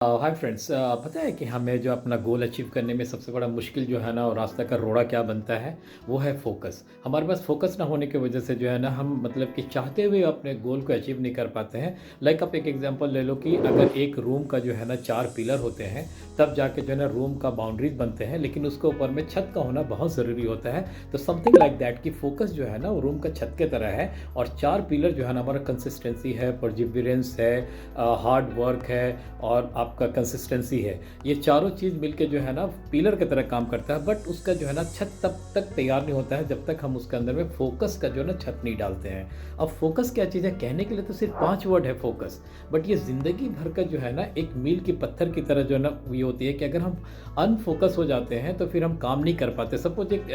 Hi friends, पता है कि हमें जो अपना गोल अचीव करने में सबसे बड़ा मुश्किल जो है ना और रास्ता का रोड़ा क्या बनता है, वो है फोकस। हमारे पास फोकस ना होने की वजह से जो है ना हम मतलब कि चाहते हुए अपने गोल को अचीव नहीं कर पाते हैं। लाइक आप एक एग्जांपल ले लो कि अगर एक रूम का जो है ना 4 पिलर होते हैं, तब जाके जो है ना रूम का बाउंड्रीज बनते हैं, लेकिन उसके ऊपर में छत का होना बहुत ज़रूरी होता है। तो समथिंग लाइक दैट कि फोकस जो है ना वो रूम का छत के तरह है, और 4 पिलर जो है ना हमारा कंसिस्टेंसी है, परसिवियरेंस है, हार्ड वर्क है और आपका कंसिस्टेंसी है। ये चारों चीज़ मिलके जो है ना पिलर की तरह काम करता है, बट उसका जो है ना छत तब तक तैयार नहीं होता है जब तक हम उसके अंदर में फोकस का जो है ना छत नहीं डालते हैं। अब फोकस क्या चीज़ है, कहने के लिए तो सिर्फ 5 वर्ड है फोकस, बट ये ज़िंदगी भर का जो है ना एक मील की पत्थर की तरह जो है ना ये होती है कि अगर हम अनफोकस हो जाते हैं तो फिर हम काम नहीं कर पाते। सपोज एक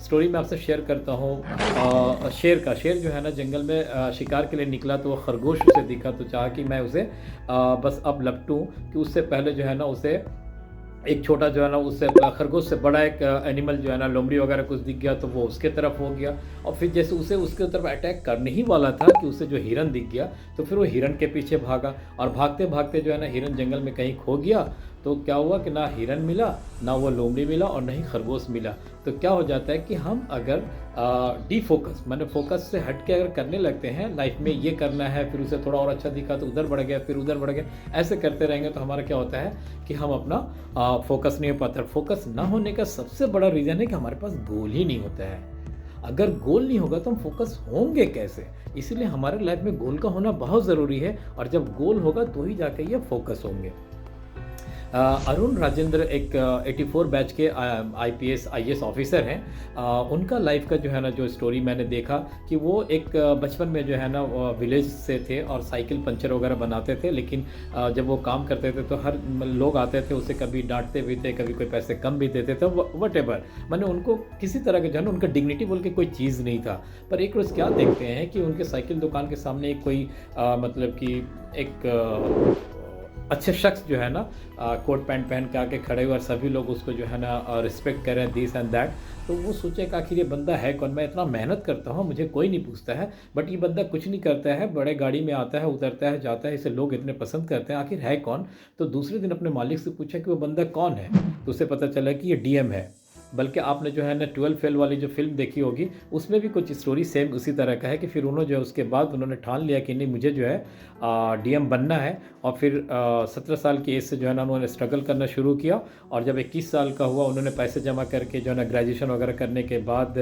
स्टोरी मैं आपसे शेयर करता हूँ। शेर जो है ना जंगल में शिकार के लिए निकला, तो वो खरगोश उसे दिखा तो चाहा कि मैं उसे बस अब लपटूँ, कि उससे पहले जो है ना उसे एक छोटा जो है ना उससे खरगोश से बड़ा एक एनिमल जो है ना लोमड़ी वगैरह कुछ दिख गया, तो वो उसके तरफ हो गया। और फिर जैसे उसे उसके तरफ अटैक करने ही वाला था कि उसे जो हिरन दिख गया, तो फिर वो हिरन के पीछे भागा, और भागते भागते जो है ना हिरन जंगल में कहीं खो गया। तो क्या हुआ कि ना हिरन मिला, ना वो लोमड़ी मिला, और ना ही खरगोश मिला। तो क्या हो जाता है कि हम अगर डीफोकस माने फोकस से हट के अगर करने लगते हैं, लाइफ में ये करना है, फिर उसे थोड़ा और अच्छा दिखा तो उधर बढ़ गया, फिर उधर बढ़ गया, ऐसे करते रहेंगे तो हमारा क्या होता है कि हम अपना फोकस नहीं हो पाता। फोकस ना होने का सबसे बड़ा रीज़न है कि हमारे पास गोल ही नहीं होता है। अगर गोल नहीं होगा तो हम फोकस होंगे कैसे? इसीलिए हमारे लाइफ में गोल का होना बहुत ज़रूरी है, और जब गोल होगा तो ही जाके ये फोकस होंगे। अरुण राजेंद्र एक 84 बैच के आईपीएस आईएएस ऑफिसर हैं। उनका लाइफ का जो है ना जो स्टोरी मैंने देखा कि वो एक बचपन में जो है ना विलेज से थे और साइकिल पंचर वगैरह बनाते थे, लेकिन जब वो काम करते थे तो हर लोग आते थे, उसे कभी डांटते भी थे, कभी कोई पैसे कम भी देते थे, वट एवर। मैंने उनको किसी तरह के जो है ना उनका डिग्निटी बोल के कोई चीज़ नहीं था। पर एक रोज़ क्या देखते हैं कि उनके साइकिल दुकान के सामने एक कोई मतलब कि एक अच्छे शख्स जो है ना कोट पैंट पहन के आके खड़े हुए, और सभी लोग उसको जो है ना रिस्पेक्ट कर रहे हैं, दिस एंड दैट। तो वो सोचे कि आखिर ये बंदा है कौन, मैं इतना मेहनत करता हूँ, मुझे कोई नहीं पूछता है, बट ये बंदा कुछ नहीं करता है, बड़े गाड़ी में आता है, उतरता है, जाता है, इसे लोग इतने पसंद करते हैं, आखिर है कौन। तो दूसरे दिन अपने मालिक से पूछा कि वो बंदा कौन है, तो उसे पता चला कि ये डीएम है। बल्कि आपने जो है ना 12 फेल वाली जो फ़िल्म देखी होगी, उसमें भी कुछ स्टोरी सेम उसी तरह का है कि फिर उन्होंने जो है उसके बाद उन्होंने ठान लिया कि नहीं, मुझे जो है डीएम बनना है। और फिर 17 साल की एज से जो है ना उन्होंने स्ट्रगल करना शुरू किया, और जब 21 साल का हुआ उन्होंने पैसे जमा करके जो है ना ग्रेजुएशन वगैरह करने के बाद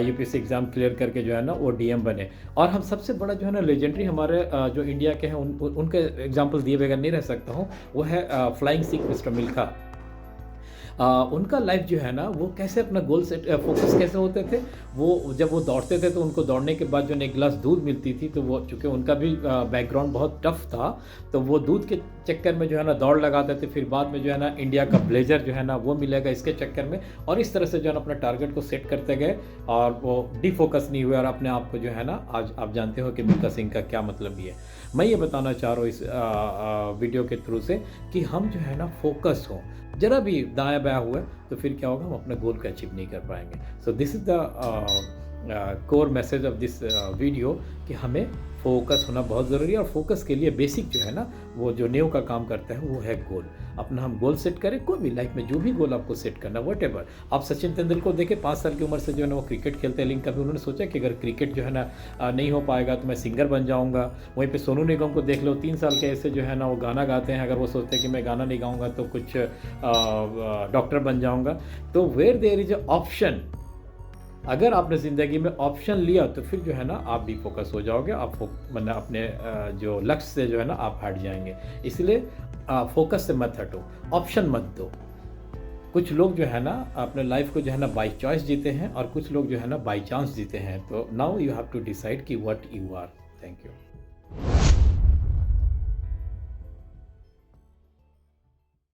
यूपीएससी एग्ज़ाम क्लियर करके जो है ना वो डीएम बने। और हम सबसे बड़ा जो है ना लेजेंडरी हमारे जो इंडिया के हैं उनके एग्जाम्पल दिए बगैर नहीं रह सकता हूँ, वो है फ्लाइंग सिख मिस्टर मिल्खा। उनका लाइफ जो है ना वो कैसे अपना गोल सेट फोकस कैसे होते थे। वो जब वो दौड़ते थे तो उनको दौड़ने के बाद जो है एक गिलास दूध मिलती थी, तो वो चूँकि उनका भी बैकग्राउंड बहुत टफ था, तो वो दूध के चक्कर में जो है ना दौड़ लगाते थे। फिर बाद में जो है ना इंडिया का ब्लेजर जो है ना वो मिलेगा इसके चक्कर में, और इस तरह से जो है ना अपना टारगेट को सेट करते गए, और वो डिफोकस नहीं हुए, और अपने आप को जो है ना आज आप जानते हो कि मिल्खा सिंह का क्या मतलब भी है। मैं ये बताना चाह रहा हूँ इस वीडियो के थ्रू से कि हम जो है ना फोकस हों, जरा भी दायां बायां हुआ तो फिर क्या होगा, हम अपने गोल को अचीव नहीं कर पाएंगे। So this is the core message of this video कि हमें फोकस होना बहुत ज़रूरी है, और फोकस के लिए बेसिक जो है ना वो जो नींव का काम करता है वो है गोल। अपना हम गोल सेट करें, कोई भी लाइफ में जो भी गोल आपको सेट करना, वट एवर। आप सचिन तेंदुलकर को देखें, 5 साल की उम्र से जो है ना वो क्रिकेट खेलते हैं, लेकिन कभी उन्होंने सोचा कि अगर क्रिकेट जो है ना नहीं हो पाएगा तो मैं सिंगर बन जाऊँगा। वहीं पे सोनू निगम को देख लो, 3 साल के ऐसे जो है ना वो गाना गाते हैं, अगर वो सोचते हैं कि मैं गाना नहीं गाऊँगा तो कुछ डॉक्टर बन जाऊँगा। तो where there is a option, अगर आपने ज़िंदगी में ऑप्शन लिया तो फिर जो है ना आप डिफोकस हो जाओगे, आप मतलब अपने जो लक्ष्य से जो है ना आप हट जाएंगे। इसलिए फोकस से मत हटो, ऑप्शन मत दो। कुछ लोग जो है ना अपने लाइफ को जो है ना बाई चॉइस जीते हैं, और कुछ लोग जो है ना बाई चांस जीते हैं। तो now you have to decide कि what you are. Thank you.